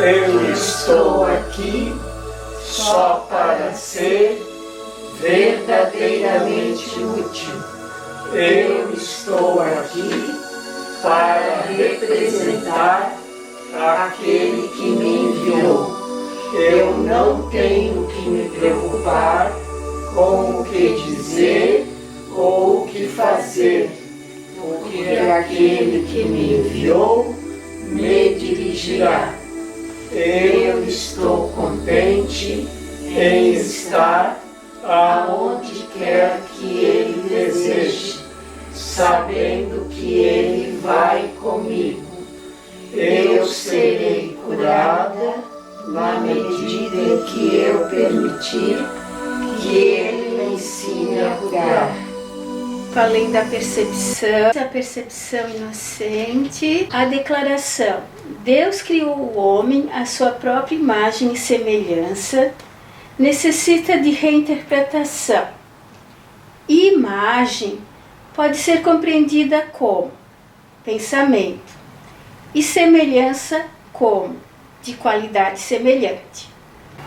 Eu estou aqui só para ser verdadeiramente útil. Eu estou aqui para representar aquele que me enviou. Eu não tenho que me preocupar com o que dizer ou o que fazer, porque aquele que me enviou me dirigirá. Eu estou contente em estar aonde quer que Ele deseje, sabendo que Ele vai comigo. Eu serei curada na medida em que eu permitir que Ele me ensine a curar. Além da percepção, a percepção inocente, a declaração: Deus criou o homem à sua própria imagem e semelhança, necessita de reinterpretação. Imagem pode ser compreendida como pensamento e semelhança como de qualidade semelhante.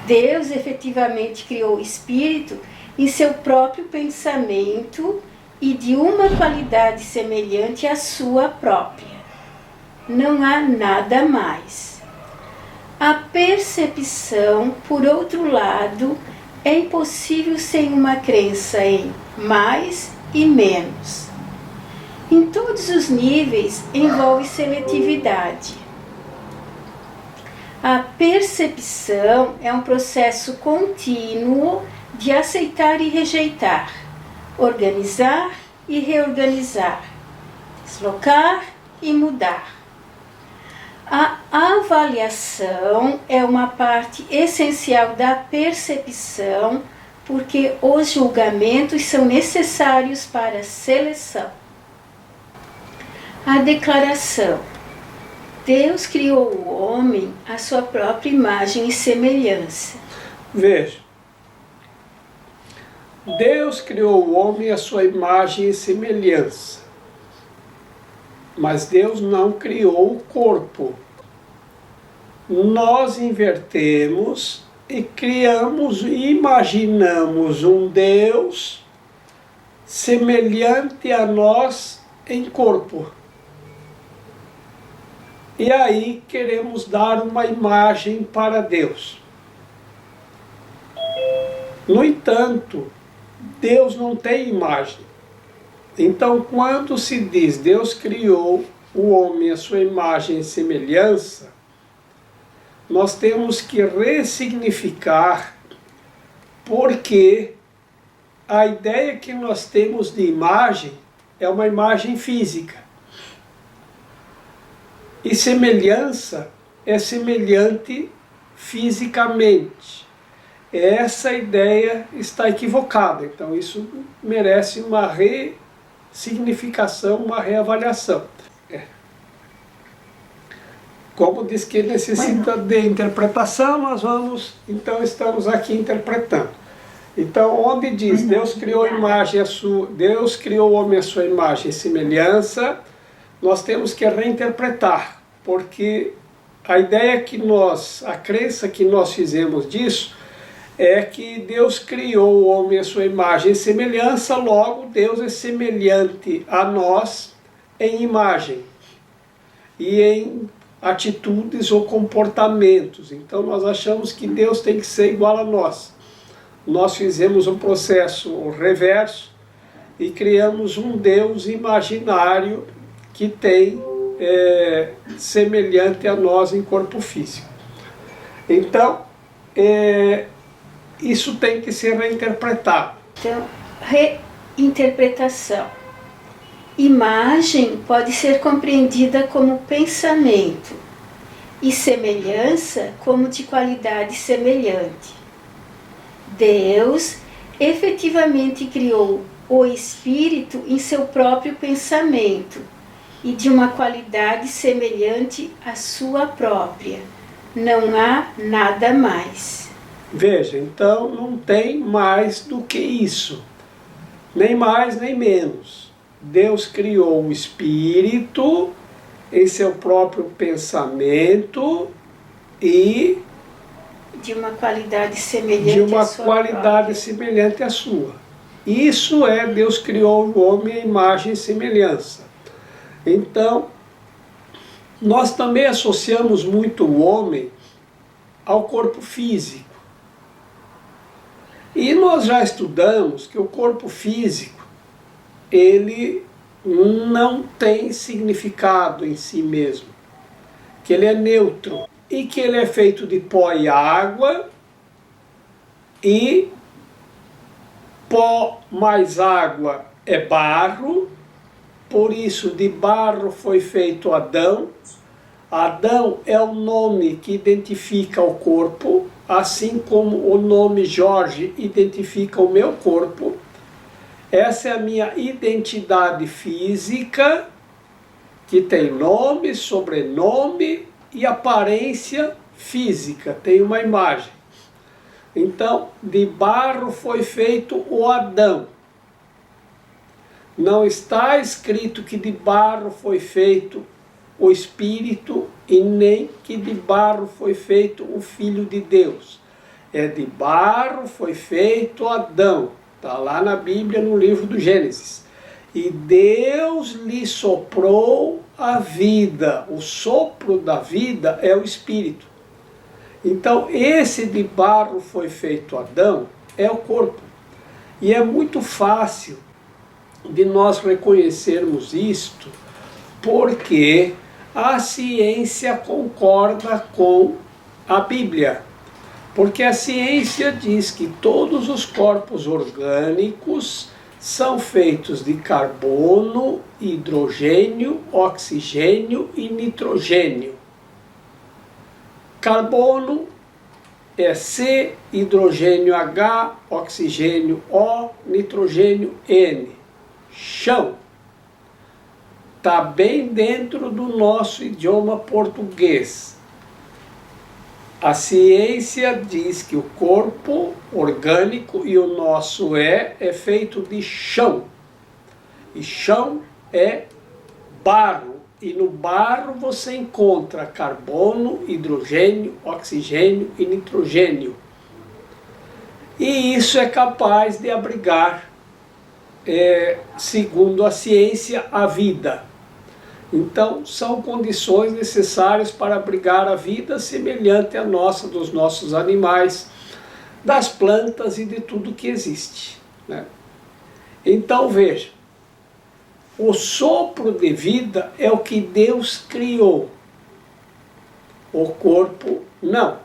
Deus efetivamente criou o espírito em seu próprio pensamento e de uma qualidade semelhante à sua própria. Não há nada mais. A percepção, por outro lado, é impossível sem uma crença em mais e menos. Em todos os níveis envolve seletividade. A percepção é um processo contínuo de aceitar e rejeitar, organizar e reorganizar, deslocar e mudar. A avaliação é uma parte essencial da percepção, porque os julgamentos são necessários para a seleção. A declaração: Deus criou o homem à sua própria imagem e semelhança. Veja, Deus criou o homem à sua imagem e semelhança, mas Deus não criou o corpo. Nós invertemos e criamos e imaginamos um Deus semelhante a nós em corpo. E aí queremos dar uma imagem para Deus. No entanto, Deus não tem imagem. Então, quando se diz Deus criou o homem à sua imagem e semelhança, nós temos que ressignificar, porque a ideia que nós temos de imagem é uma imagem física. E semelhança é semelhante fisicamente. Essa ideia está equivocada, então isso merece uma ressignificação, uma reavaliação. Como diz que necessita de interpretação, nós vamos, então estamos aqui interpretando. Então, onde diz Deus criou a imagem Deus criou o homem à sua imagem e semelhança, nós temos que reinterpretar, porque a ideia que a crença que nós fizemos disso é que Deus criou o homem à sua imagem e semelhança, logo Deus é semelhante a nós em imagem e em atitudes ou comportamentos. Então nós achamos que Deus tem que ser igual a nós. Nós fizemos um processo reverso e criamos um Deus imaginário que tem semelhante a nós em corpo físico. Então, isso tem que ser reinterpretado. Então, reinterpretação. Imagem pode ser compreendida como pensamento e semelhança como de qualidade semelhante. Deus efetivamente criou o espírito em seu próprio pensamento e de uma qualidade semelhante à sua própria. Não há nada mais. Veja, então não tem mais do que isso, nem mais nem menos. Deus criou o espírito em seu próprio pensamento e de uma qualidade semelhante de uma à sua qualidade própria. semelhante à sua. Isso é, Deus criou o homem à imagem e semelhança. Então, nós também associamos muito o homem ao corpo físico. E nós já estudamos que o corpo físico, ele não tem significado em si mesmo, que ele é neutro e que ele é feito de pó e água, e pó mais água é barro, por isso de barro foi feito Adão. Adão é o nome que identifica o corpo, assim como o nome Jorge identifica o meu corpo. Essa é a minha identidade física, que tem nome, sobrenome e aparência física, tem uma imagem. Então, de barro foi feito o Adão. Não está escrito que de barro foi feito o Espírito e nem que de barro foi feito o Filho de Deus. É de barro foi feito Adão. Está lá na Bíblia, no livro do Gênesis. E Deus lhe soprou a vida. O sopro da vida é o Espírito. Então, esse de barro foi feito Adão é o corpo. E é muito fácil de nós reconhecermos isto, porque a ciência concorda com a Bíblia. Porque a ciência diz que todos os corpos orgânicos são feitos de carbono, hidrogênio, oxigênio e nitrogênio. Carbono é C, hidrogênio H, oxigênio O, nitrogênio N. Chão. Está bem dentro do nosso idioma português. A ciência diz que o corpo orgânico, e o nosso é feito de chão. E chão é barro. E no barro você encontra carbono, hidrogênio, oxigênio e nitrogênio. E isso é capaz de abrigar, segundo a ciência, a vida. Então, são condições necessárias para abrigar a vida semelhante à nossa, dos nossos animais, das plantas e de tudo que existe, né? Então, veja, o sopro de vida é o que Deus criou. O corpo, não.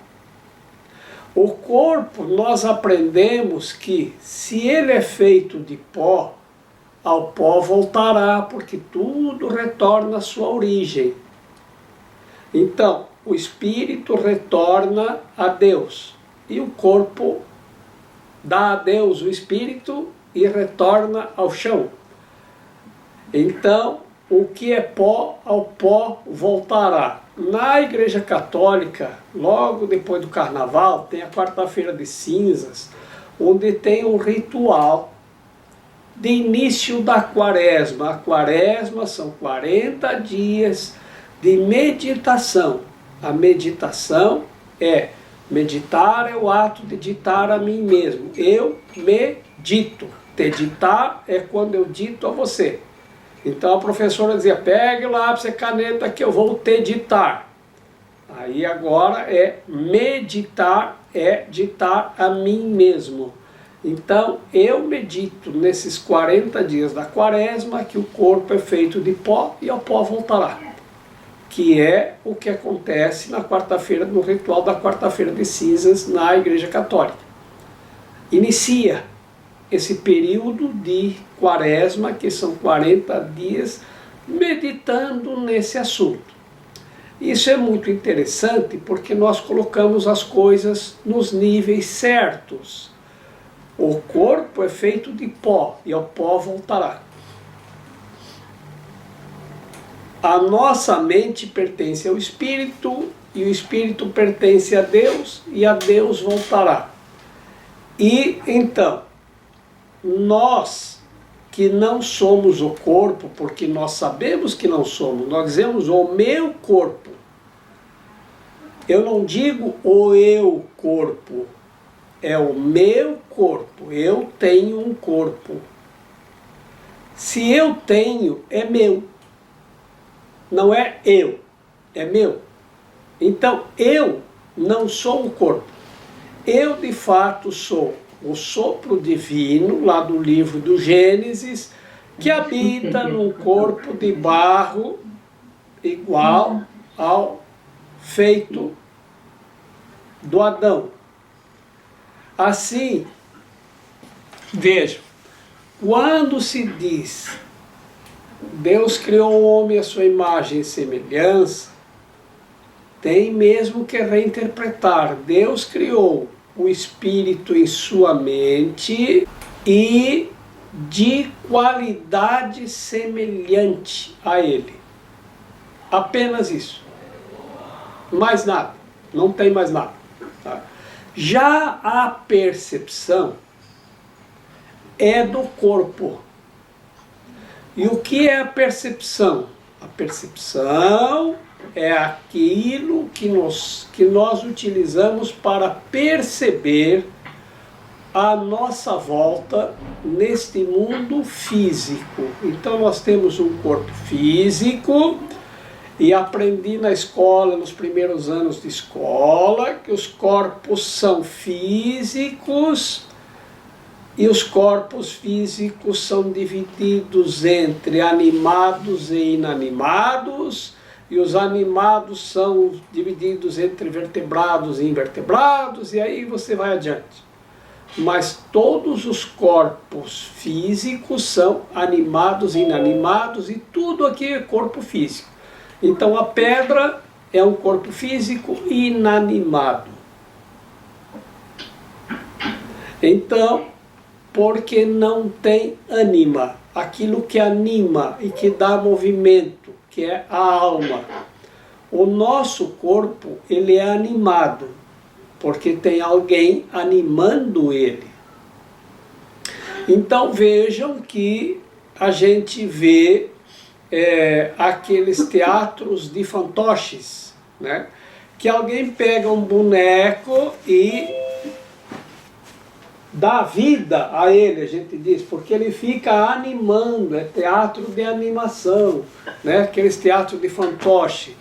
O corpo, nós aprendemos que, se ele é feito de pó, ao pó voltará, porque tudo retorna à sua origem. Então, o espírito retorna a Deus, e o corpo dá a Deus o espírito e retorna ao chão. Então, o que é pó, ao pó voltará. Na Igreja Católica, logo depois do Carnaval, tem a quarta-feira de cinzas, onde tem um ritual de início da quaresma. A quaresma são 40 dias de meditação. A meditação meditar é o ato de ditar a mim mesmo. Eu medito. Te ditar é quando eu dito a você. Então a professora dizia, pegue o lápis e caneta que eu vou te ditar. Aí agora é meditar, é ditar a mim mesmo. Então eu medito nesses 40 dias da quaresma que o corpo é feito de pó e ao pó voltará. Que é o que acontece na quarta-feira, no ritual da quarta-feira de cinzas na Igreja Católica. Inicia esse período de quaresma, que são 40 dias, meditando nesse assunto. Isso é muito interessante porque nós colocamos as coisas nos níveis certos. O corpo é feito de pó e ao pó voltará. A nossa mente pertence ao Espírito e o Espírito pertence a Deus e a Deus voltará. E então, nós que não somos o corpo, porque nós sabemos que não somos, nós dizemos o meu corpo. Eu não digo o eu corpo, é o meu corpo. Eu tenho um corpo. Se eu tenho, é meu. Não é eu, é meu. Então, eu não sou o corpo. Eu, de fato, sou o sopro divino, lá do livro do Gênesis, que habita num corpo de barro igual ao feito do Adão. Assim, vejam, quando se diz Deus criou o homem à sua imagem e semelhança, tem mesmo que reinterpretar. Deus criou o espírito em sua mente e de qualidade semelhante a ele. Apenas isso. Mais nada. Não tem mais nada. Tá? Já a percepção é do corpo. E o que é a percepção? A percepção é aquilo que nós utilizamos para perceber a nossa volta neste mundo físico. Então nós temos um corpo físico, e aprendi na escola, nos primeiros anos de escola, que os corpos são físicos, e os corpos físicos são divididos entre animados e inanimados, e os animados são divididos entre vertebrados e invertebrados, e aí você vai adiante. Mas todos os corpos físicos são animados e inanimados, e tudo aqui é corpo físico. Então a pedra é um corpo físico inanimado. Então, porque não tem ânima, aquilo que anima e que dá movimento, que é a alma. O nosso corpo, ele é animado, porque tem alguém animando ele. Então vejam que a gente vê aqueles teatros de fantoches, né? Que alguém pega um boneco e dá vida a ele, a gente diz, porque ele fica animando, é teatro de animação, né? Aqueles teatros de fantoche.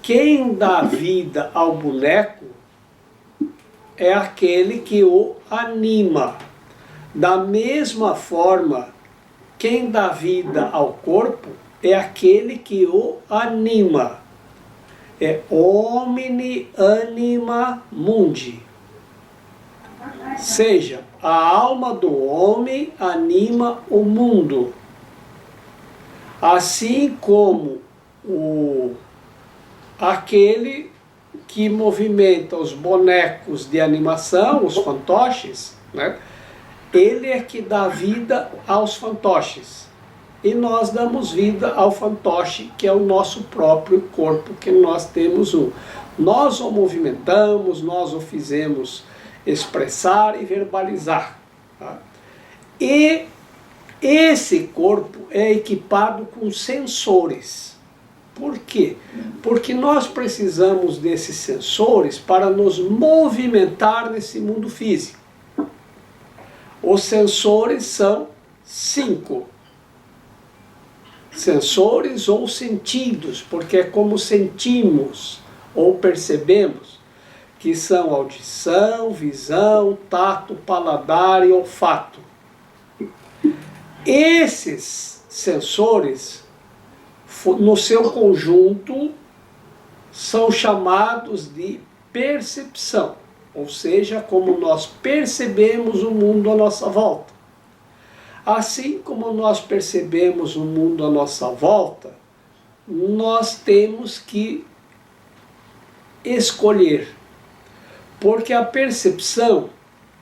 Quem dá vida ao boneco é aquele que o anima. Da mesma forma, quem dá vida ao corpo é aquele que o anima. É omni anima mundi. Seja, a alma do homem anima o mundo. Assim como aquele que movimenta os bonecos de animação, os fantoches, né? Ele é que dá vida aos fantoches. E nós damos vida ao fantoche, que é o nosso próprio corpo, que nós temos um. Nós o movimentamos, nós o fizemos expressar e verbalizar. Tá? E esse corpo é equipado com sensores. Por quê? Porque nós precisamos desses sensores para nos movimentar nesse mundo físico. Os sensores são 5. Sensores ou sentidos, porque é como sentimos ou percebemos, que são audição, visão, tato, paladar e olfato. Esses sensores, no seu conjunto, são chamados de percepção, ou seja, como nós percebemos o mundo à nossa volta. Assim como nós percebemos o mundo à nossa volta, nós temos que escolher. Porque a percepção,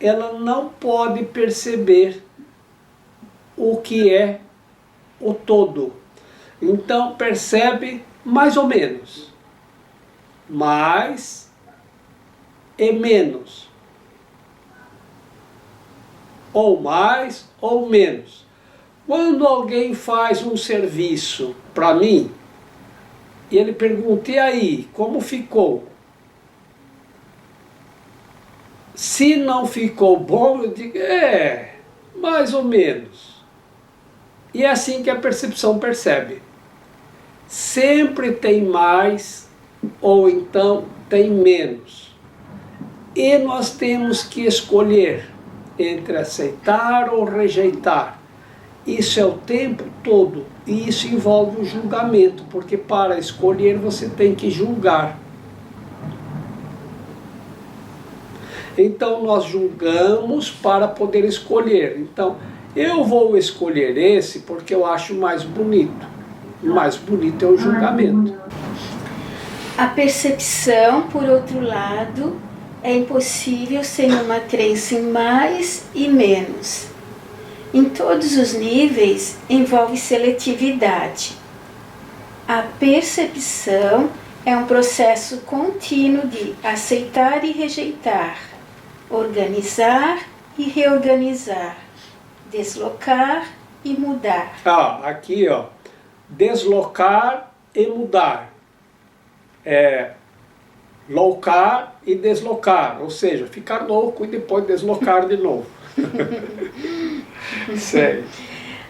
ela não pode perceber o que é o todo. Então percebe mais ou menos, mais e menos, ou mais ou menos. Quando alguém faz um serviço para mim, e ele pergunta, e aí, como ficou? Se não ficou bom, eu digo, mais ou menos. E é assim que a percepção percebe. Sempre tem mais, ou então tem menos. E nós temos que escolher entre aceitar ou rejeitar. Isso é o tempo todo, e isso envolve o julgamento, porque para escolher você tem que julgar. Então nós julgamos para poder escolher. Então eu vou escolher esse porque eu acho mais bonito. O mais bonito é o julgamento. A percepção, por outro lado, é impossível sem uma crença em mais e menos. Em todos os níveis envolve seletividade. A percepção é um processo contínuo de aceitar e rejeitar, organizar e reorganizar, deslocar e mudar. Aqui, deslocar e mudar. Loucar e deslocar, ou seja, ficar louco e depois deslocar de novo. Sério.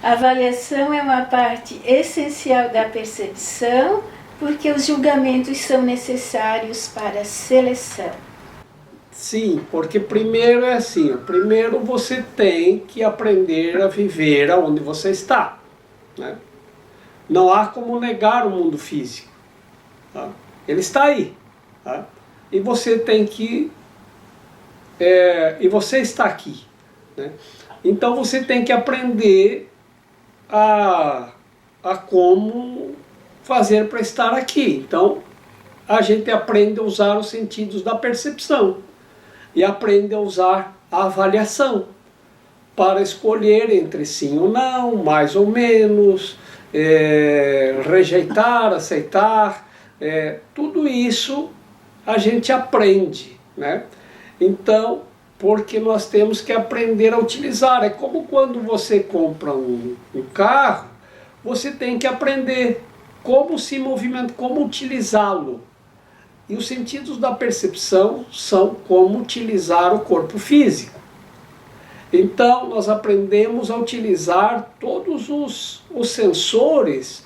A avaliação é uma parte essencial da percepção, porque os julgamentos são necessários para a seleção. Sim, porque primeiro é assim, primeiro você tem que aprender a viver aonde você está, né? Não há como negar o mundo físico, tá? Ele está aí, tá? E você tem que, e você está aqui, né? Então você tem que aprender a como fazer para estar aqui. Então a gente aprende a usar os sentidos da percepção e aprende a usar a avaliação para escolher entre sim ou não, mais ou menos, rejeitar, aceitar, tudo isso a gente aprende, né? Então, porque nós temos que aprender a utilizar. É como quando você compra um carro, você tem que aprender como se movimentar, como utilizá-lo. E os sentidos da percepção são como utilizar o corpo físico. Então, nós aprendemos a utilizar todos os sensores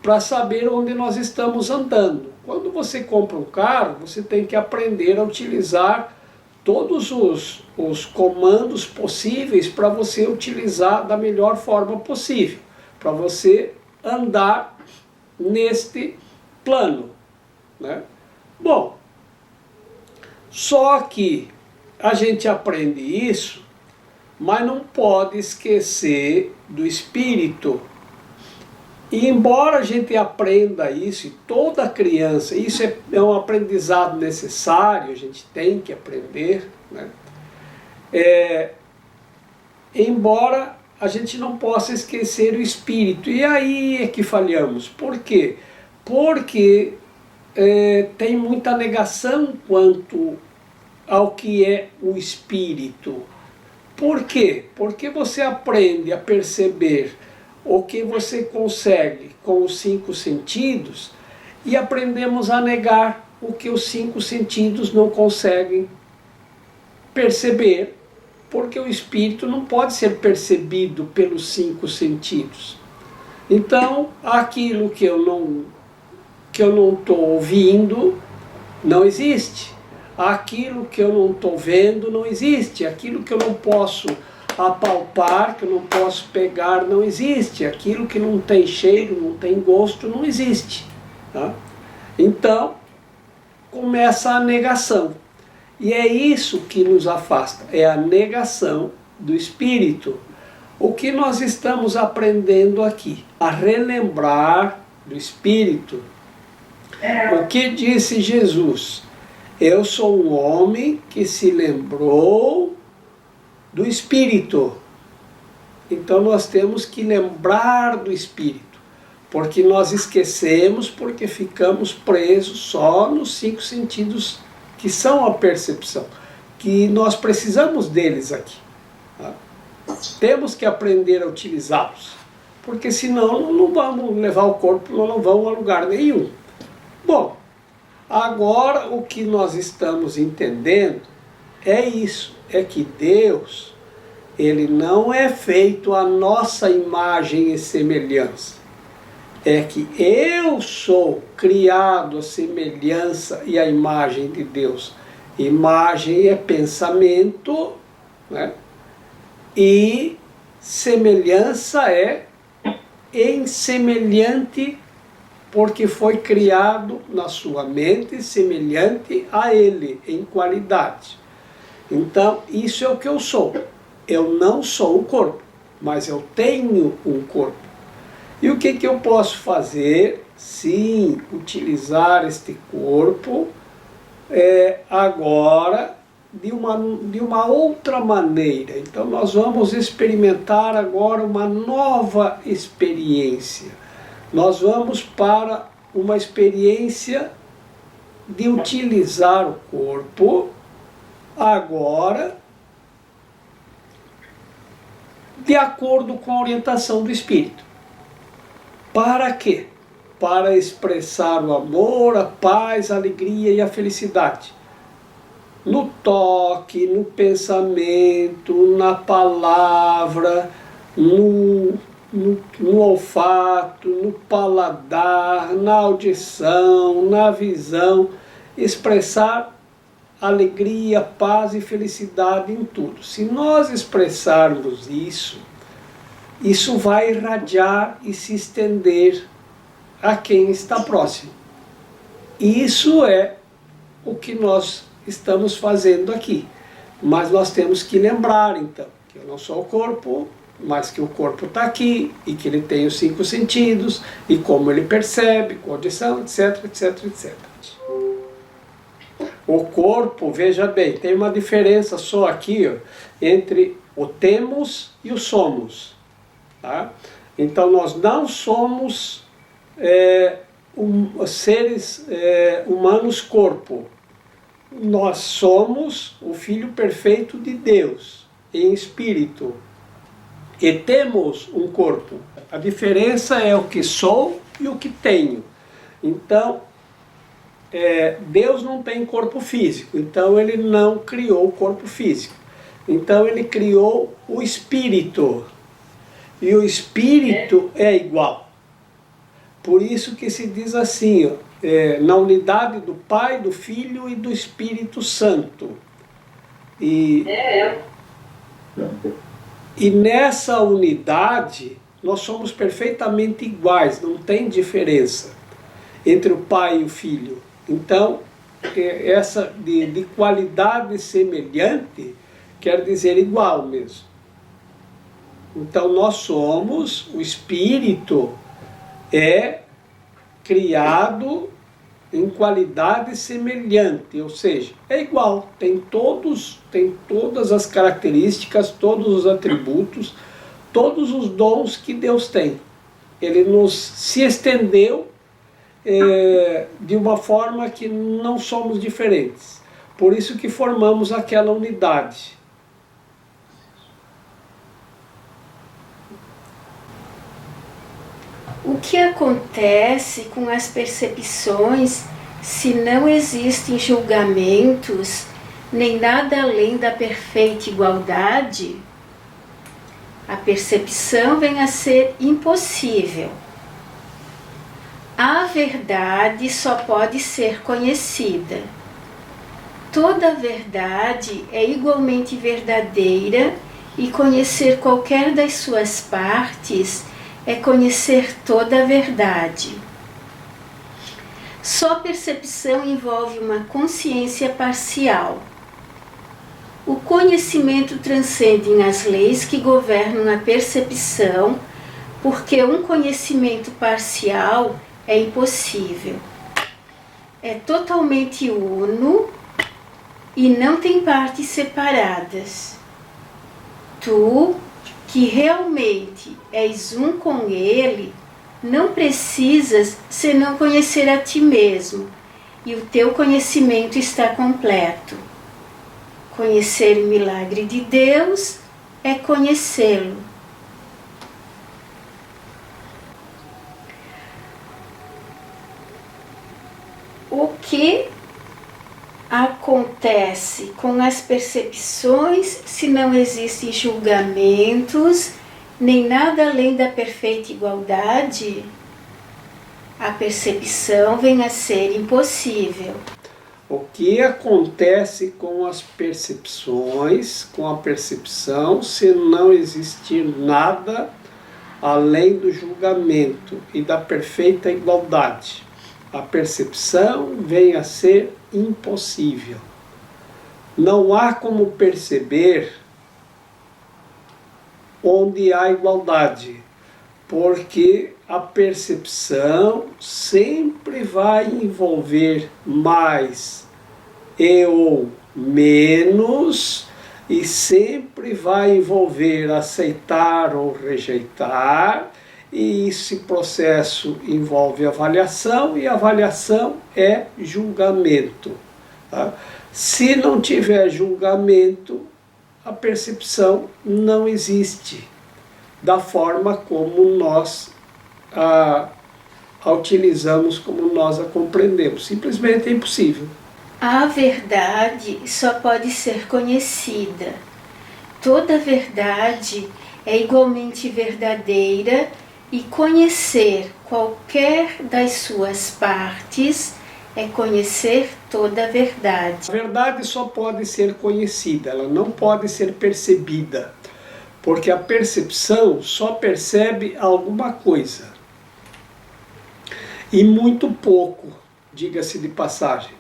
para saber onde nós estamos andando. Quando você compra um carro, você tem que aprender a utilizar todos os comandos possíveis para você utilizar da melhor forma possível, para você andar neste plano, né? Bom, só que a gente aprende isso, mas não pode esquecer do espírito. E embora a gente aprenda isso, e toda criança, isso é um aprendizado necessário, a gente tem que aprender, né? Embora a gente não possa esquecer o espírito. E aí é que falhamos. Por quê? Porque tem muita negação quanto ao que é o espírito. Por quê? Porque você aprende a perceber o que você consegue com os 5 sentidos e aprendemos a negar o que os 5 sentidos não conseguem perceber, porque o espírito não pode ser percebido pelos 5 sentidos. Então, aquilo que eu não estou ouvindo não existe. Aquilo que eu não estou vendo não existe. Aquilo que eu não posso apalpar, que eu não posso pegar, não existe. Aquilo que não tem cheiro, não tem gosto, não existe, tá? Então, começa a negação. E é isso que nos afasta, é a negação do espírito. O que nós estamos aprendendo aqui? A relembrar do espírito. O que disse Jesus? Eu sou um homem que se lembrou do espírito. Então nós temos que lembrar do espírito, porque nós esquecemos, porque ficamos presos só nos 5 sentidos que são a percepção, que nós precisamos deles aqui, tá? Temos que aprender a utilizá-los, porque senão não vamos levar o corpo, não vamos a lugar nenhum. Bom, agora o que nós estamos entendendo é isso, é que Deus, ele não é feito à nossa imagem e semelhança. É que eu sou criado à semelhança e à imagem de Deus. Imagem é pensamento, né? E semelhança é semelhante, porque foi criado na sua mente semelhante a Ele, em qualidade. Então, isso é o que eu sou. Eu não sou o corpo, mas eu tenho um corpo. E o que eu posso fazer? Sim, utilizar este corpo agora de uma outra maneira. Então nós vamos experimentar agora uma nova experiência. Nós vamos para uma experiência de utilizar o corpo agora de acordo com a orientação do Espírito. Para quê? Para expressar o amor, a paz, a alegria e a felicidade. No toque, no pensamento, na palavra, no olfato, no paladar, na audição, na visão. Expressar alegria, paz e felicidade em tudo. Se nós expressarmos isso vai irradiar e se estender a quem está próximo. Isso é o que nós estamos fazendo aqui. Mas nós temos que lembrar, então, que eu não sou o corpo, mas que o corpo está aqui, e que ele tem os 5 sentidos, e como ele percebe, com audição, etc, etc, etc. O corpo, veja bem, tem uma diferença só aqui, ó, entre o temos e o somos. Tá? Então nós não somos seres humanos corpo. Nós somos o Filho perfeito de Deus, em espírito. E temos um corpo. A diferença é o que sou e o que tenho. Então, Deus não tem corpo físico, então ele não criou o corpo físico. Então ele criou o espírito. E o espírito é igual. Por isso que se diz assim, ó, na unidade do Pai, do Filho e do Espírito Santo. E nessa unidade nós somos perfeitamente iguais, não tem diferença entre o Pai e o Filho. Então, essa de qualidade semelhante quer dizer igual mesmo. Então nós somos, o Espírito criado em qualidade semelhante, ou seja, é igual, tem todas as características, todos os atributos, todos os dons que Deus tem. Ele nos se estendeu de uma forma que não somos diferentes. Por isso que formamos aquela unidade. O que acontece com as percepções se não existem julgamentos, nem nada além da perfeita igualdade? A percepção vem a ser impossível. A verdade só pode ser conhecida. Toda verdade é igualmente verdadeira e conhecer qualquer das suas partes é conhecer toda a verdade. Só percepção envolve uma consciência parcial. O conhecimento transcende as leis que governam a percepção, porque um conhecimento parcial é impossível. É totalmente uno e não tem partes separadas. Tu, que realmente és um com Ele, não precisas senão conhecer a ti mesmo, e o teu conhecimento está completo. Conhecer o milagre de Deus é conhecê-lo. O que acontece com as percepções se não existem julgamentos, nem nada além da perfeita igualdade? A percepção vem a ser impossível. O que acontece com as percepções, com a percepção, se não existir nada além do julgamento e da perfeita igualdade? A percepção vem a ser impossível. Não há como perceber onde há igualdade, porque a percepção sempre vai envolver mais e ou menos, e sempre vai envolver aceitar ou rejeitar, e esse processo envolve avaliação, e avaliação é julgamento. Tá? Se não tiver julgamento, a percepção não existe da forma como nós a utilizamos, como nós a compreendemos. Simplesmente é impossível. A verdade só pode ser conhecida. Toda verdade é igualmente verdadeira e conhecer qualquer das suas partes é conhecer toda a verdade. A verdade só pode ser conhecida, ela não pode ser percebida, porque a percepção só percebe alguma coisa. E muito pouco, diga-se de passagem.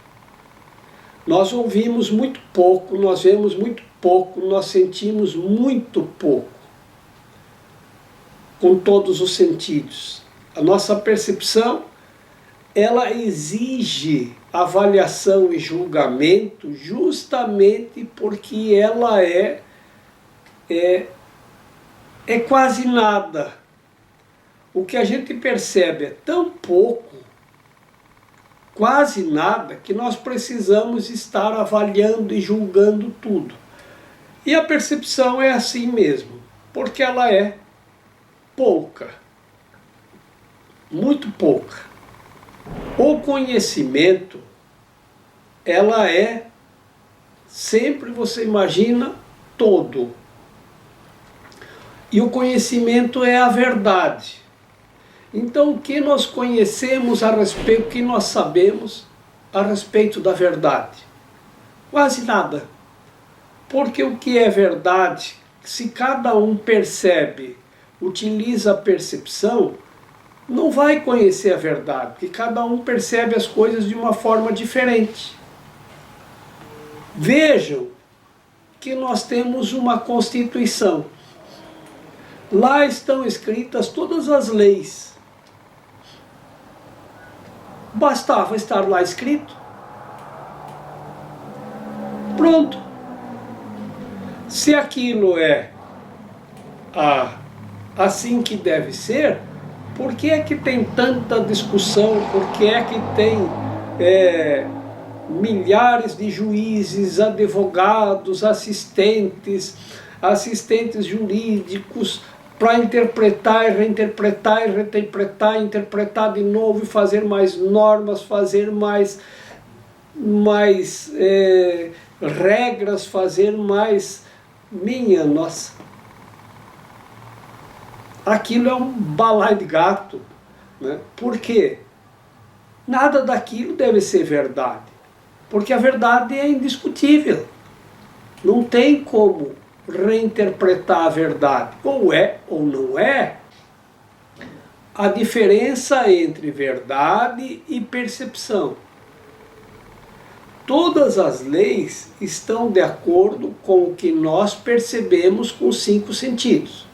Nós ouvimos muito pouco, nós vemos muito pouco, nós sentimos muito pouco, com todos os sentidos. A nossa percepção, ela exige avaliação e julgamento justamente porque ela é quase nada. O que a gente percebe é tão pouco, quase nada, que nós precisamos estar avaliando e julgando tudo. E a percepção é assim mesmo, porque ela é pouca, muito pouca. O conhecimento, ela é, sempre você imagina, todo. E o conhecimento é a verdade. Então, o que nós conhecemos a respeito, o que nós sabemos a respeito da verdade? Quase nada. Porque o que é verdade, se cada um percebe, utiliza a percepção, não vai conhecer a verdade, porque cada um percebe as coisas de uma forma diferente. Vejam que nós temos uma Constituição. Lá estão escritas todas as leis. Bastava estar lá escrito. Pronto. Se aquilo é assim que deve ser, por que é que tem tanta discussão? Por que é que tem milhares de juízes, advogados, assistentes jurídicos, para interpretar e reinterpretar e reinterpretar, interpretar de novo e fazer mais normas, fazer mais regras, fazer mais... Minha nossa! Aquilo é um balaio de gato, né? Por quê? Nada daquilo deve ser verdade, porque a verdade é indiscutível. Não tem como reinterpretar a verdade, ou é ou não é. A diferença entre verdade e percepção. Todas as leis estão de acordo com o que nós percebemos com os 5 sentidos.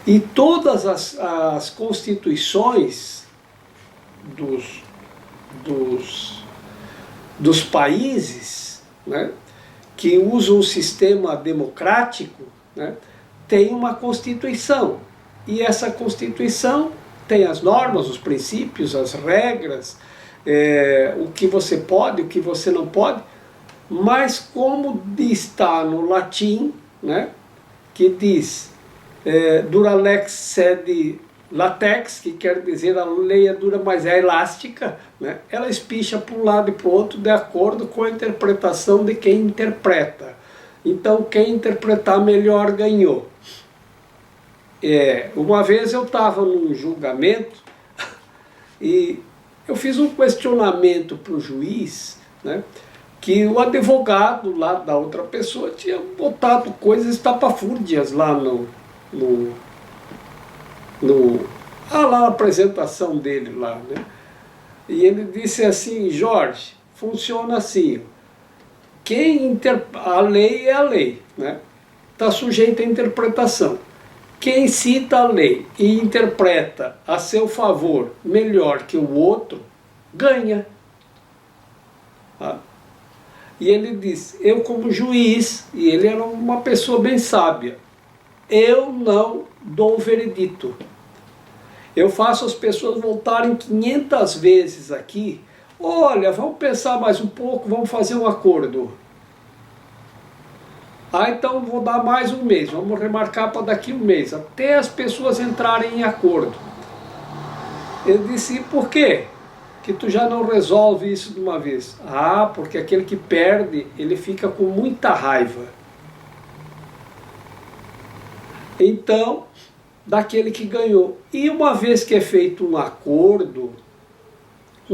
E todas as constituições dos países, né, que usam um sistema democrático, né, tem uma Constituição. E essa Constituição tem as normas, os princípios, as regras, o que você pode, o que você não pode, mas como está no latim, né, que diz dura lex sed latex, que quer dizer a lei é dura, mas é elástica, né? Ela espicha para um lado e para o outro de acordo com a interpretação de quem interpreta. Então, quem interpretar melhor ganhou. Uma vez eu estava num julgamento e eu fiz um questionamento para o juiz, né, que o advogado lá da outra pessoa tinha botado coisas estapafúrdias lá lá na apresentação dele lá, né? E ele disse assim: Jorge, funciona assim, a lei é a lei, né? Está sujeita à interpretação. Quem cita a lei e interpreta a seu favor melhor que o outro, ganha. Tá? E ele disse, eu como juiz, e ele era uma pessoa bem sábia, eu não dou veredito. Eu faço as pessoas voltarem 500 vezes aqui. Olha, vamos pensar mais um pouco, vamos fazer um acordo. Então vou dar mais um mês, vamos remarcar para daqui um mês, até as pessoas entrarem em acordo. Ele disse, e por quê? Que tu já não resolve isso de uma vez? Ah, porque aquele que perde, ele fica com muita raiva. Então, daquele que ganhou. E uma vez que é feito um acordo é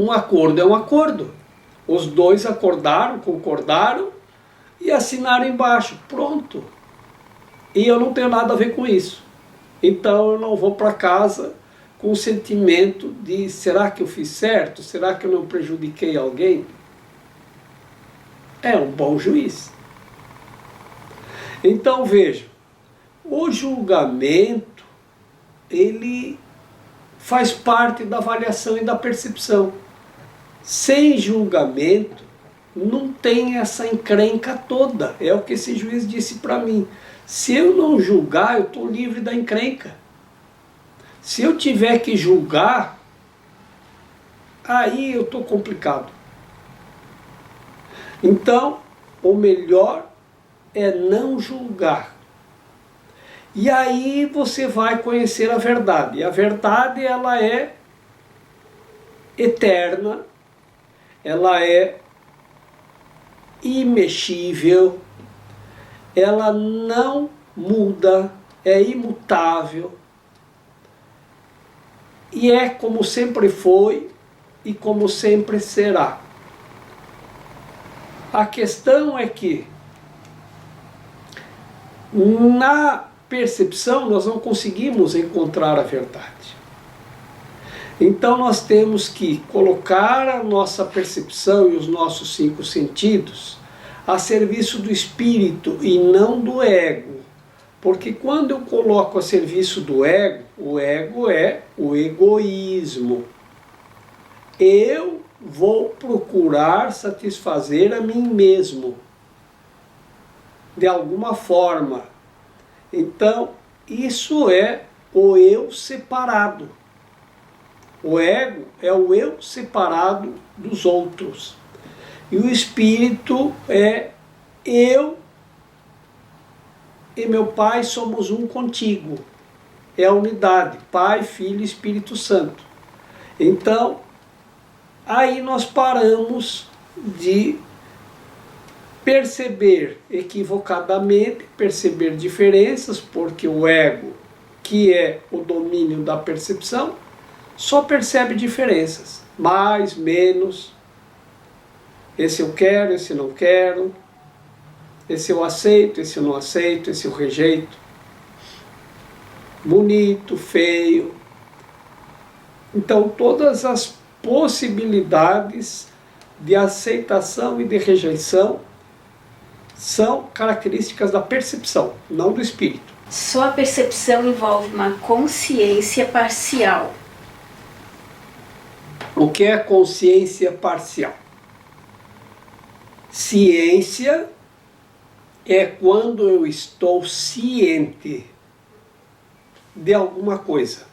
um acordo. Os dois acordaram, concordaram e assinaram embaixo. Pronto. E eu não tenho nada a ver com isso. Então eu não vou para casa com o sentimento de será que eu fiz certo? Será que eu não prejudiquei alguém? É um bom juiz. Então veja, o julgamento, ele faz parte da avaliação e da percepção. Sem julgamento, não tem essa encrenca toda. É o que esse juiz disse para mim. Se eu não julgar, eu estou livre da encrenca. Se eu tiver que julgar, aí eu estou complicado. Então, o melhor é não julgar. E aí você vai conhecer a verdade. E a verdade, ela é eterna, ela é imexível, ela não muda, é imutável, e é como sempre foi e como sempre será. A questão é que na percepção nós não conseguimos encontrar a verdade. Então nós temos que colocar a nossa percepção e os nossos 5 sentidos a serviço do espírito e não do ego. Porque quando eu coloco a serviço do ego, o ego é o egoísmo. Eu vou procurar satisfazer a mim mesmo, de alguma forma. Então, isso é o eu separado. O ego é o eu separado dos outros. E o espírito é eu e meu Pai somos um contigo. É a unidade, Pai, Filho e Espírito Santo. Então, aí nós paramos de perceber equivocadamente, perceber diferenças, porque o ego, que é o domínio da percepção, só percebe diferenças, mais, menos, esse eu quero, esse não quero, esse eu aceito, esse eu não aceito, esse eu rejeito, bonito, feio. Então todas as possibilidades de aceitação e de rejeição são características da percepção, não do espírito. Só a percepção envolve uma consciência parcial. O que é consciência parcial? Ciência é quando eu estou ciente de alguma coisa.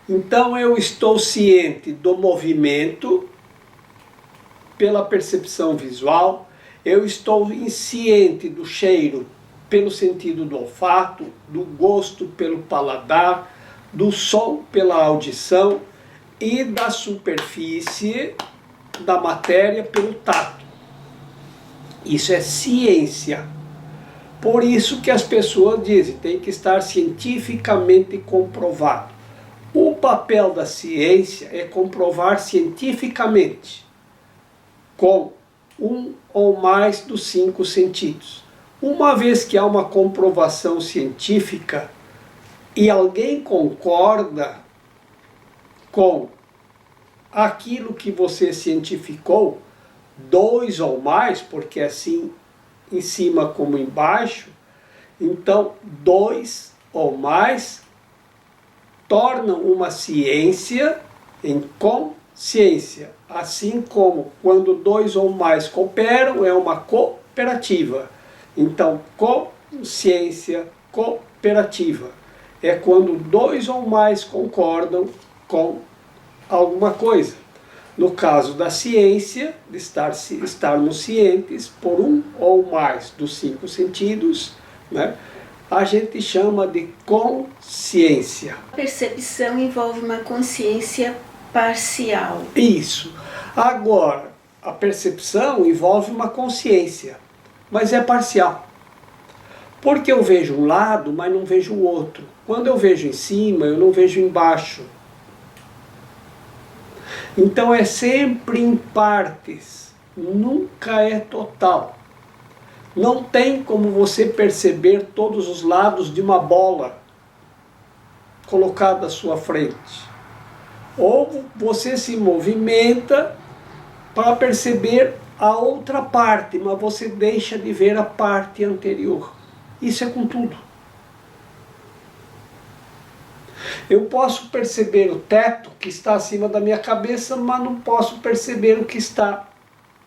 Então eu estou ciente do movimento pela percepção visual, eu estou ciente do cheiro pelo sentido do olfato, do gosto pelo paladar, do som pela audição e da superfície da matéria pelo tato. Isso é ciência. Por isso que as pessoas dizem, tem que estar cientificamente comprovado. O papel da ciência é comprovar cientificamente, com um ou mais dos 5 sentidos. Uma vez que há uma comprovação científica e alguém concorda com aquilo que você cientificou, 2 ou mais, porque assim em cima como embaixo, então 2 ou mais tornam uma ciência em consciência, assim como quando 2 ou mais cooperam é uma cooperativa. Então, consciência cooperativa é quando 2 ou mais concordam com alguma coisa. No caso da ciência, de estarmos cientes por um ou mais dos 5 sentidos, né, a gente chama de consciência. A percepção envolve uma consciência parcial. Isso. Agora, a percepção envolve uma consciência, mas é parcial. Porque eu vejo um lado, mas não vejo o outro. Quando eu vejo em cima, eu não vejo embaixo. Então é sempre em partes, nunca é total. Não tem como você perceber todos os lados de uma bola colocada à sua frente. Ou você se movimenta para perceber a outra parte, mas você deixa de ver a parte anterior. Isso é com tudo. Eu posso perceber o teto que está acima da minha cabeça, mas não posso perceber o que está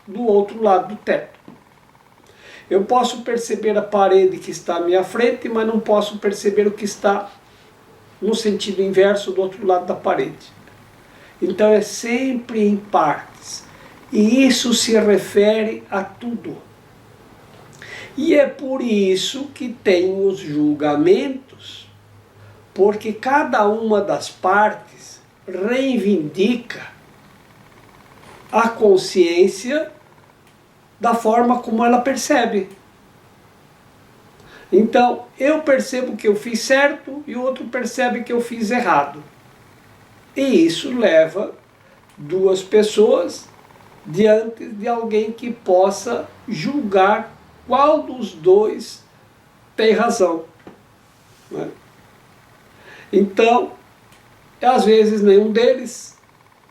do outro lado do teto. Eu posso perceber a parede que está à minha frente, mas não posso perceber o que está no sentido inverso do outro lado da parede. Então é sempre em partes. E isso se refere a tudo. E é por isso que tem os julgamentos, porque cada uma das partes reivindica a consciência da forma como ela percebe. Então, eu percebo que eu fiz certo e o outro percebe que eu fiz errado. E isso leva 2 pessoas diante de alguém que possa julgar qual dos 2 tem razão, né? Então, às vezes nenhum deles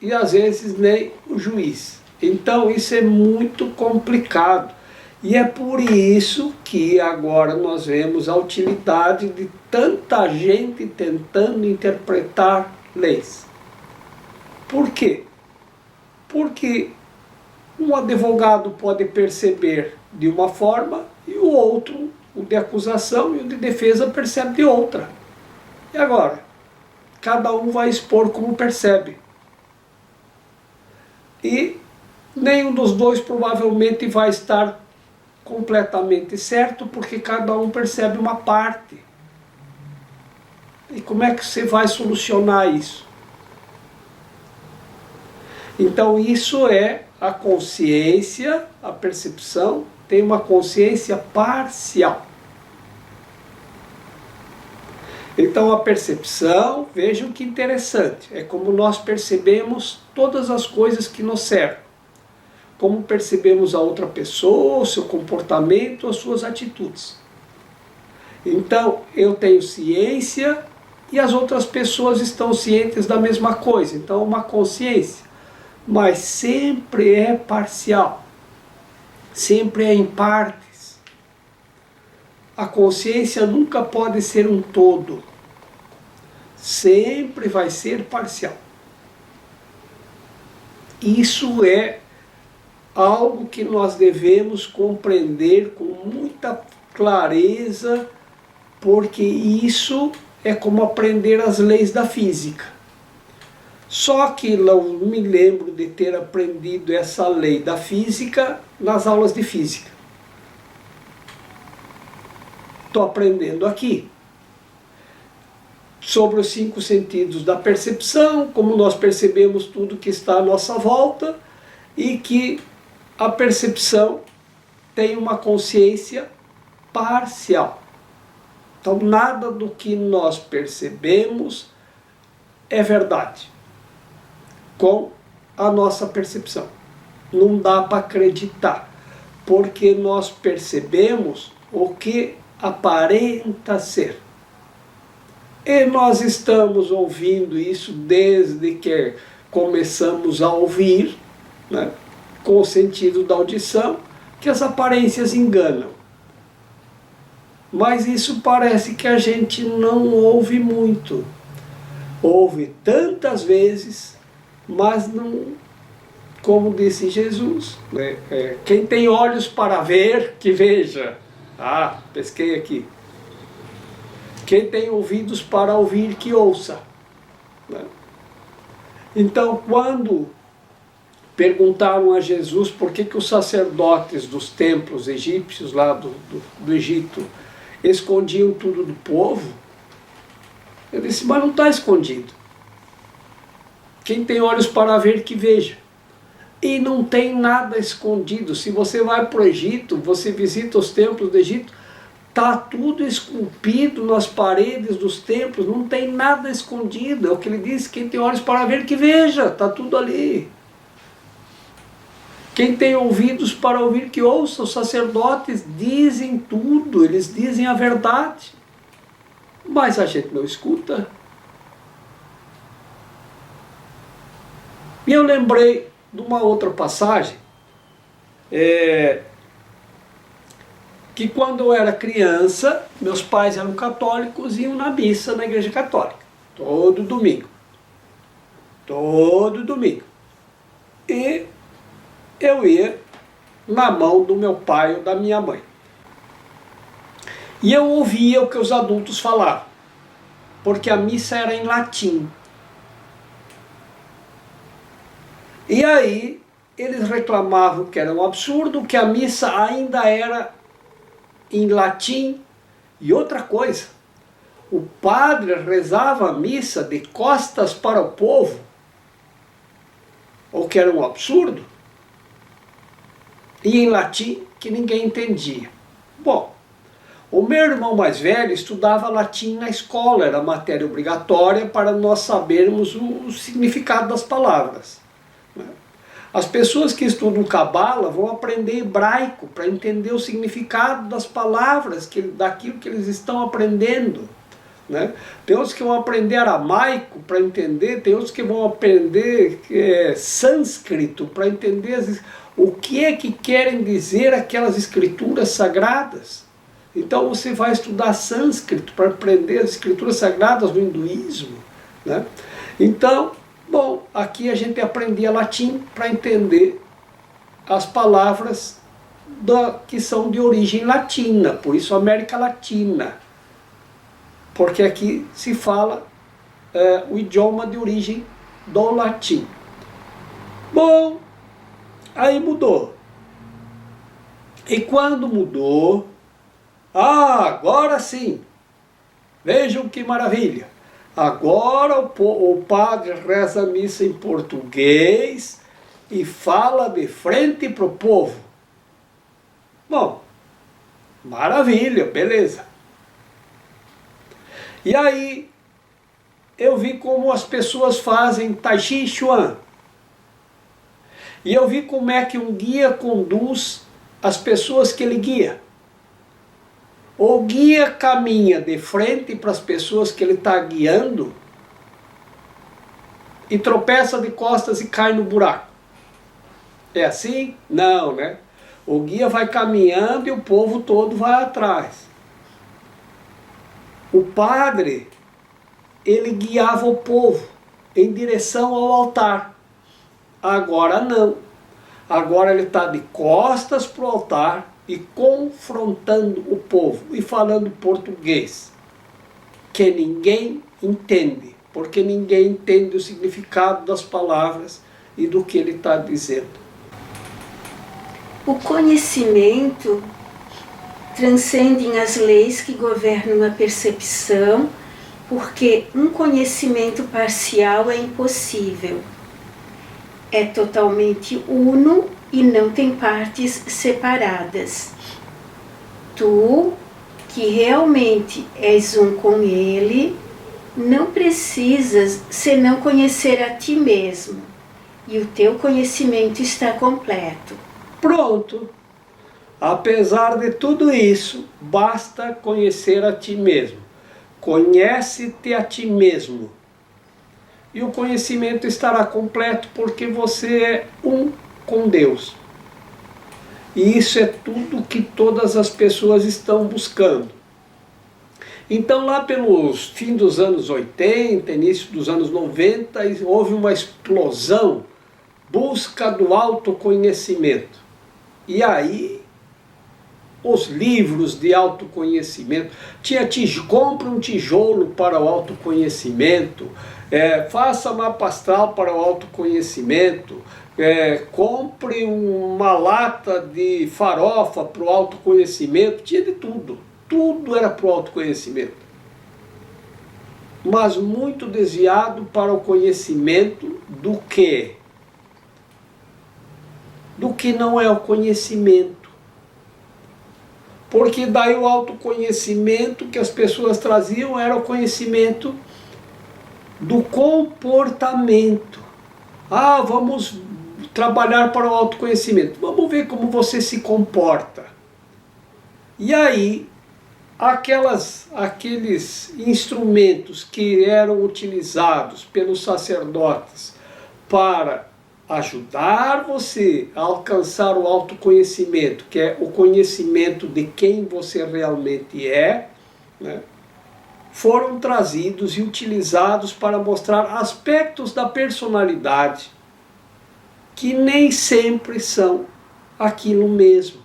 e às vezes nem o juiz. Então isso é muito complicado. E é por isso que agora nós vemos a utilidade de tanta gente tentando interpretar leis. Por quê? Porque um advogado pode perceber de uma forma e o outro, o de acusação e o de defesa, percebe de outra. E agora? Cada um vai expor como percebe. E nenhum dos 2 provavelmente vai estar completamente certo, porque cada um percebe uma parte. E como é que você vai solucionar isso? Então isso é a consciência, a percepção, tem uma consciência parcial. Então a percepção, vejam que interessante, é como nós percebemos todas as coisas que nos cercam. Como percebemos a outra pessoa, o seu comportamento, as suas atitudes. Então eu tenho ciência e as outras pessoas estão cientes da mesma coisa. Então uma consciência, mas sempre é parcial, sempre é em partes. A consciência nunca pode ser um todo, sempre vai ser parcial. Isso é algo que nós devemos compreender com muita clareza, porque isso é como aprender as leis da física. Só que não me lembro de ter aprendido essa lei da física nas aulas de física. Estou aprendendo aqui. sobre os 5 sentidos da percepção, como nós percebemos tudo que está à nossa volta, e que a percepção tem uma consciência parcial. Então, nada do que nós percebemos é verdade com a nossa percepção. Não dá para acreditar, porque nós percebemos o que aparenta ser. E nós estamos ouvindo isso desde que começamos a ouvir, né, com o sentido da audição, que as aparências enganam. Mas isso parece que a gente não ouve muito. Ouve tantas vezes, mas não, como disse Jesus, né, quem tem olhos para ver, que veja. Ah, pesquei aqui. Quem tem ouvidos para ouvir, que ouça. Né? Então, quando perguntaram a Jesus por que os sacerdotes dos templos egípcios, lá do Egito, escondiam tudo do povo, eu disse, mas não está escondido. Quem tem olhos para ver, que veja. E não tem nada escondido. Se você vai para o Egito, você visita os templos do Egito, está tudo esculpido nas paredes dos templos, não tem nada escondido. É o que ele diz, quem tem olhos para ver, que veja, está tudo ali. Quem tem ouvidos para ouvir, que ouça. Os sacerdotes dizem tudo, eles dizem a verdade. Mas a gente não escuta. E eu lembrei de uma outra passagem, que quando eu era criança, meus pais eram católicos e iam na missa na igreja católica, todo domingo. Todo domingo. E eu ia na mão do meu pai ou da minha mãe. E eu ouvia o que os adultos falavam, porque a missa era em latim. E aí eles reclamavam que era um absurdo, que a missa ainda era em latim. E outra coisa, o padre rezava a missa de costas para o povo, o que era um absurdo, e em latim que ninguém entendia. Bom, o meu irmão mais velho estudava latim na escola, era matéria obrigatória para nós sabermos o significado das palavras. As pessoas que estudam Cabala vão aprender hebraico para entender o significado das palavras, daquilo que eles estão aprendendo. Né? Tem outros que vão aprender aramaico para entender, tem outros que vão aprender sânscrito para entender o que é que querem dizer aquelas escrituras sagradas. Então você vai estudar sânscrito para aprender as escrituras sagradas do hinduísmo. Né? Então, bom, aqui a gente aprendia latim para entender as palavras que são de origem latina, por isso América Latina, porque aqui se fala o idioma de origem do latim. Bom, aí mudou. E quando mudou, agora sim, vejam que maravilha. Agora o padre reza a missa em português e fala de frente para o povo. Bom, maravilha, beleza. E aí eu vi como as pessoas fazem Tai Chi Chuan. E eu vi como é que um guia conduz as pessoas que ele guia. O guia caminha de frente para as pessoas que ele está guiando e tropeça de costas e cai no buraco. É assim? Não, né? O guia vai caminhando e o povo todo vai atrás. O padre, ele guiava o povo em direção ao altar. Agora não. Agora ele está de costas para o altar e confrontando o povo e falando português, que ninguém entende, porque ninguém entende o significado das palavras e do que ele está dizendo. O conhecimento transcende as leis que governam a percepção porque um conhecimento parcial é impossível. É totalmente uno e não tem partes separadas. Tu, que realmente és um com Ele, não precisas senão conhecer a ti mesmo, e o teu conhecimento está completo. Pronto. Apesar de tudo isso, basta conhecer a ti mesmo. Conhece-te a ti mesmo. E o conhecimento estará completo porque você é um com Deus. E isso é tudo que todas as pessoas estão buscando. Então, lá pelos fim dos anos 80, início dos anos 90, houve uma explosão, busca do autoconhecimento. E aí, os livros de autoconhecimento, compra um tijolo para o autoconhecimento, faça mapa astral para o autoconhecimento, compre uma lata de farofa para o autoconhecimento, tinha de tudo. Tudo era para o autoconhecimento. Mas muito desviado para o conhecimento do quê? Do que não é o conhecimento. Porque daí o autoconhecimento que as pessoas traziam era o conhecimento do comportamento. Ah, vamos trabalhar para o autoconhecimento. Vamos ver como você se comporta. E aí, aqueles instrumentos que eram utilizados pelos sacerdotes para ajudar você a alcançar o autoconhecimento, que é o conhecimento de quem você realmente é, né, foram trazidos e utilizados para mostrar aspectos da personalidade que nem sempre são aquilo mesmo.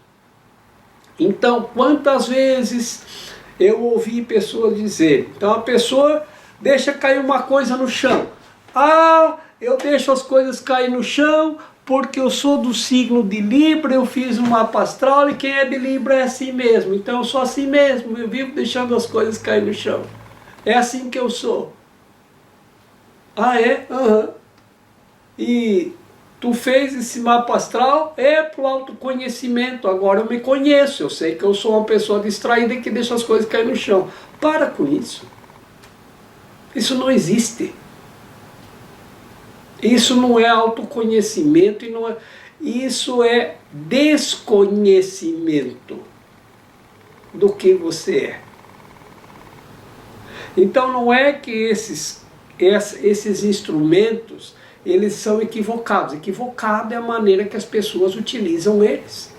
Então, quantas vezes eu ouvi pessoas dizer, então a pessoa deixa cair uma coisa no chão. Ah, eu deixo as coisas cair no chão porque eu sou do signo de Libra, eu fiz um mapa astral e quem é de Libra é assim mesmo. Então eu sou assim mesmo, eu vivo deixando as coisas cair no chão. É assim que eu sou. Ah, é? Aham. E tu fez esse mapa astral? É pro autoconhecimento. Agora eu me conheço, eu sei que eu sou uma pessoa distraída e que deixa as coisas cair no chão. Para com isso. Isso não existe. Isso não é autoconhecimento e não é... Isso é desconhecimento do que você é. Então não é que esses instrumentos eles são equivocados. Equivocado é a maneira que as pessoas utilizam eles.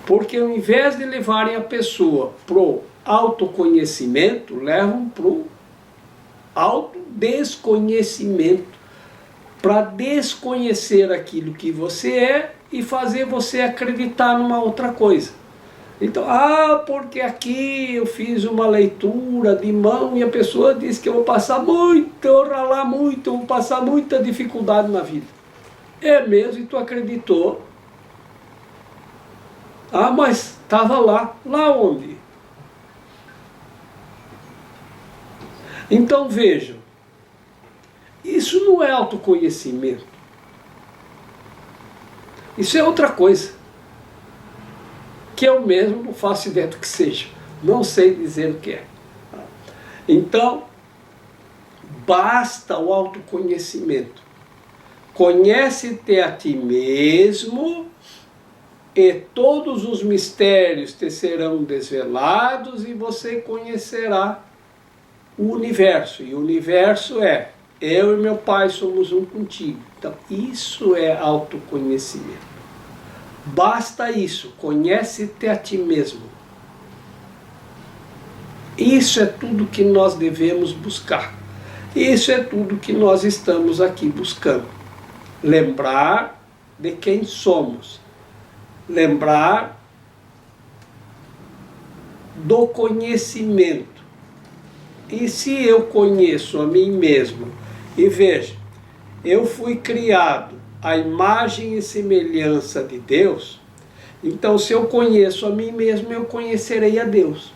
Porque ao invés de levarem a pessoa pro autoconhecimento, levam pro autodesconhecimento, para desconhecer aquilo que você é e fazer você acreditar numa outra coisa. Então, porque aqui eu fiz uma leitura de mão e a pessoa disse que eu vou passar muito, eu vou ralar muito, eu vou passar muita dificuldade na vida. É mesmo, e tu acreditou. Ah, mas estava lá. Lá onde? Então vejam, isso não é autoconhecimento. Isso é outra coisa. Que eu mesmo não faço ideia do que seja. Não sei dizer o que é. Então, basta o autoconhecimento. Conhece-te a ti mesmo e todos os mistérios te serão desvelados e você conhecerá o universo. E o universo é, eu e meu Pai somos um contigo. Então, isso é autoconhecimento. Basta isso, conhece-te a ti mesmo. Isso é tudo que nós devemos buscar. Isso é tudo que nós estamos aqui buscando. Lembrar de quem somos. Lembrar do conhecimento. E se eu conheço a mim mesmo, e veja, eu fui criado à imagem e semelhança de Deus, então se eu conheço a mim mesmo, eu conhecerei a Deus.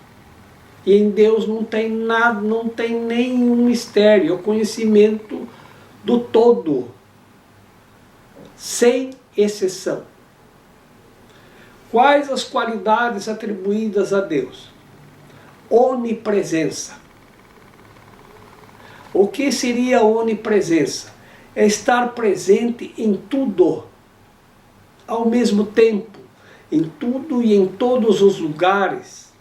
E em Deus não tem nada, não tem nenhum mistério, é o conhecimento do todo, sem exceção. Quais as qualidades atribuídas a Deus? Onipresença. O que seria onipresença? É estar presente em tudo, ao mesmo tempo, em tudo e em todos os lugares.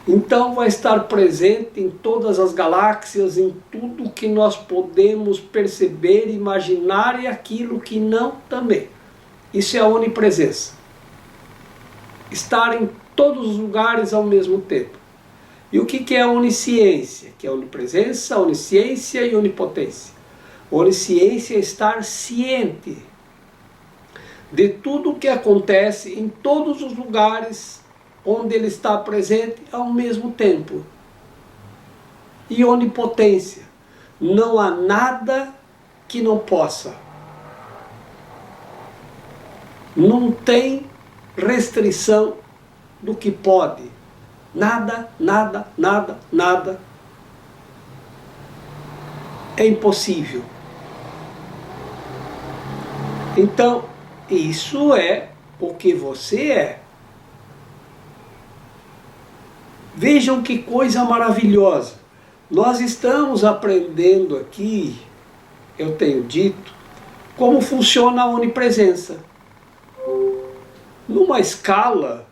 Então vai estar presente em todas as galáxias, em tudo que nós podemos perceber, imaginar e aquilo que não também. Isso é a onipresença. Estar em todos os lugares ao mesmo tempo. E o que é a onisciência? Que é a onipresença, a onisciência e a onipotência. Onisciência é estar ciente de tudo o que acontece em todos os lugares onde ele está presente ao mesmo tempo. E onipotência, não há nada que não possa. Não tem restrição do que pode. Nada, nada, nada, nada é impossível. Então, isso é o que você é. Vejam que coisa maravilhosa. Nós estamos aprendendo aqui, eu tenho dito, como funciona a onipresença. Numa escala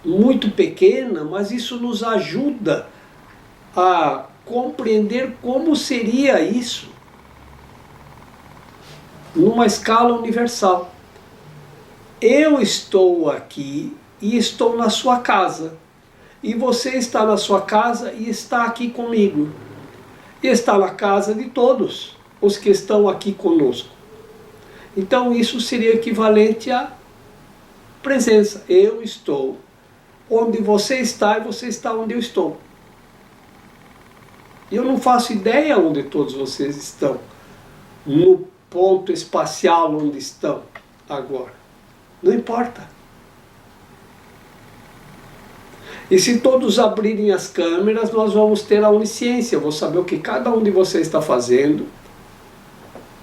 muito pequena, mas isso nos ajuda a compreender como seria isso numa escala universal. Eu estou aqui e estou na sua casa. E você está na sua casa e está aqui comigo. E está na casa de todos os que estão aqui conosco. Então isso seria equivalente à presença. Eu estou onde você está e você está onde eu estou. E eu não faço ideia onde todos vocês estão. No ponto espacial onde estão agora. Não importa. E se todos abrirem as câmeras, nós vamos ter a onisciência. Eu vou saber o que cada um de vocês está fazendo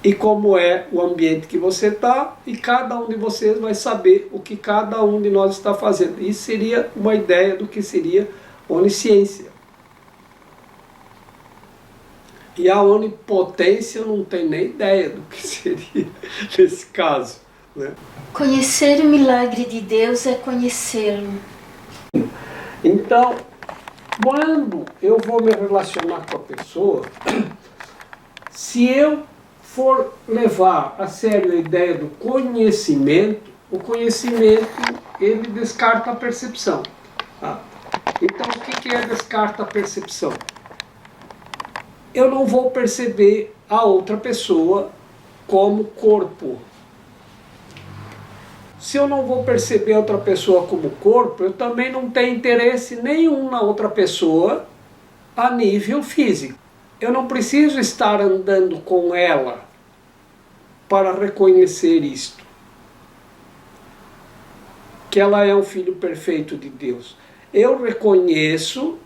e como é o ambiente que você está, e cada um de vocês vai saber o que cada um de nós está fazendo. Isso seria uma ideia do que seria onisciência. E a onipotência eu não tenho nem ideia do que seria nesse caso, né? Conhecer o milagre de Deus é conhecê-lo. Então, quando eu vou me relacionar com a pessoa, se eu for levar a sério a ideia do conhecimento, o conhecimento ele descarta a percepção. Tá? Então, o que é descarta a percepção? Eu não vou perceber a outra pessoa como corpo. Se eu não vou perceber outra pessoa como corpo, eu também não tenho interesse nenhum na outra pessoa a nível físico. Eu não preciso estar andando com ela para reconhecer isto. Que ela é um filho perfeito de Deus. Eu reconheço,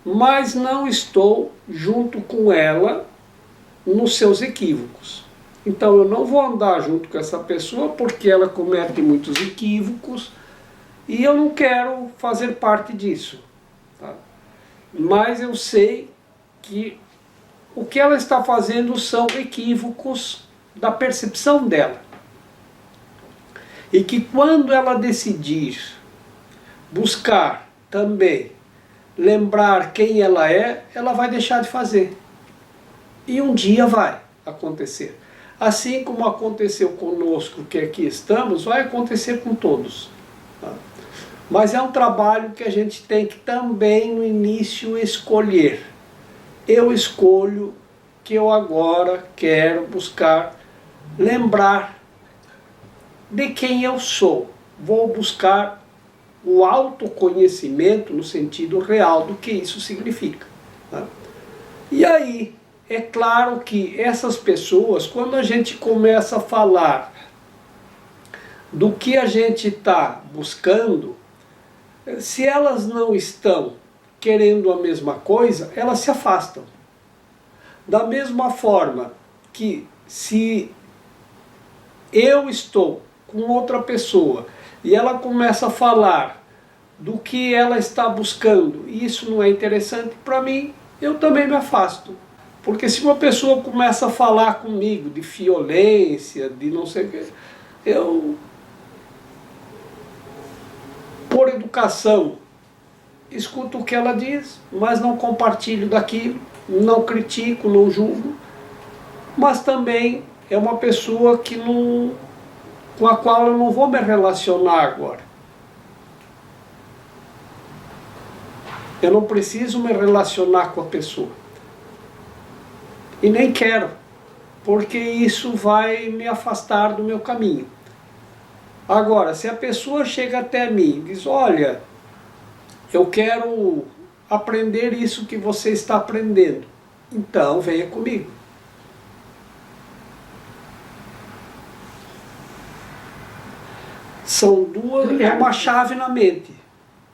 mas não estou junto com ela nos seus equívocos. Então eu não vou andar junto com essa pessoa porque ela comete muitos equívocos e eu não quero fazer parte disso. Tá? Mas eu sei que o que ela está fazendo são equívocos da percepção dela. E que quando ela decidir buscar também lembrar quem ela é, ela vai deixar de fazer. E um dia vai acontecer. Assim como aconteceu conosco, que aqui estamos, vai acontecer com todos. Tá? Mas é um trabalho que a gente tem que também no início escolher. Eu escolho que eu agora quero buscar lembrar de quem eu sou. Vou buscar o autoconhecimento no sentido real do que isso significa. Tá? E aí, é claro que essas pessoas, quando a gente começa a falar do que a gente está buscando, se elas não estão querendo a mesma coisa, elas se afastam. Da mesma forma que se eu estou com outra pessoa e ela começa a falar do que ela está buscando e isso não é interessante para mim, eu também me afasto. Porque se uma pessoa começa a falar comigo de violência, de não sei o que, eu, por educação, escuto o que ela diz, mas não compartilho daquilo, não critico, não julgo, mas também é uma pessoa que não, com a qual eu não vou me relacionar agora. Eu não preciso me relacionar com a pessoa. E nem quero, porque isso vai me afastar do meu caminho. Agora, se a pessoa chega até mim e diz, olha, eu quero aprender isso que você está aprendendo, então venha comigo. São duas, é uma chave na mente.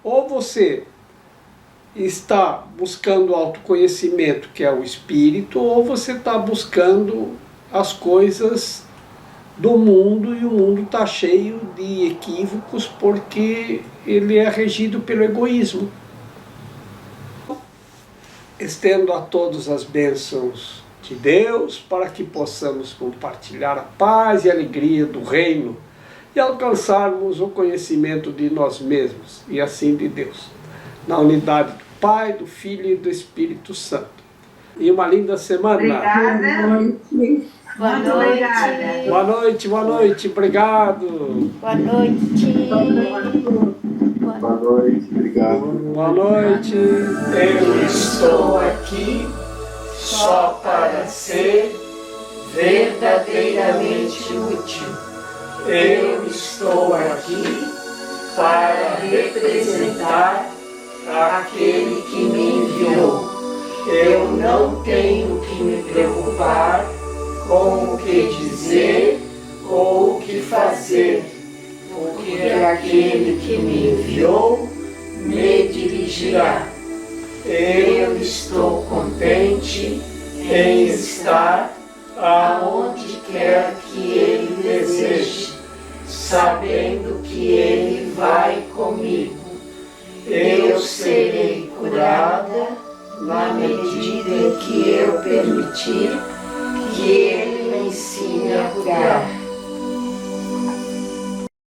Ou você está buscando autoconhecimento, que é o espírito, ou você está buscando as coisas do mundo, e o mundo está cheio de equívocos porque ele é regido pelo egoísmo. Estendo a todos as bênçãos de Deus para que possamos compartilhar a paz e a alegria do reino e alcançarmos o conhecimento de nós mesmos e assim de Deus, na unidade do Pai, do Filho e do Espírito Santo. E uma linda semana. Obrigada. Boa noite. Boa noite, boa noite, obrigado. Boa noite. Boa noite, obrigado. Boa noite. Eu estou aqui só para ser verdadeiramente útil. Eu estou aqui para representar aquele que me enviou. Eu não tenho que me preocupar com o que dizer ou o que fazer, porque aquele que me enviou me dirigirá. Eu estou contente em estar aonde quer que Ele deseje, sabendo que Ele vai comigo. Eu serei curada na medida em que eu permitir que Ele me ensine a curar.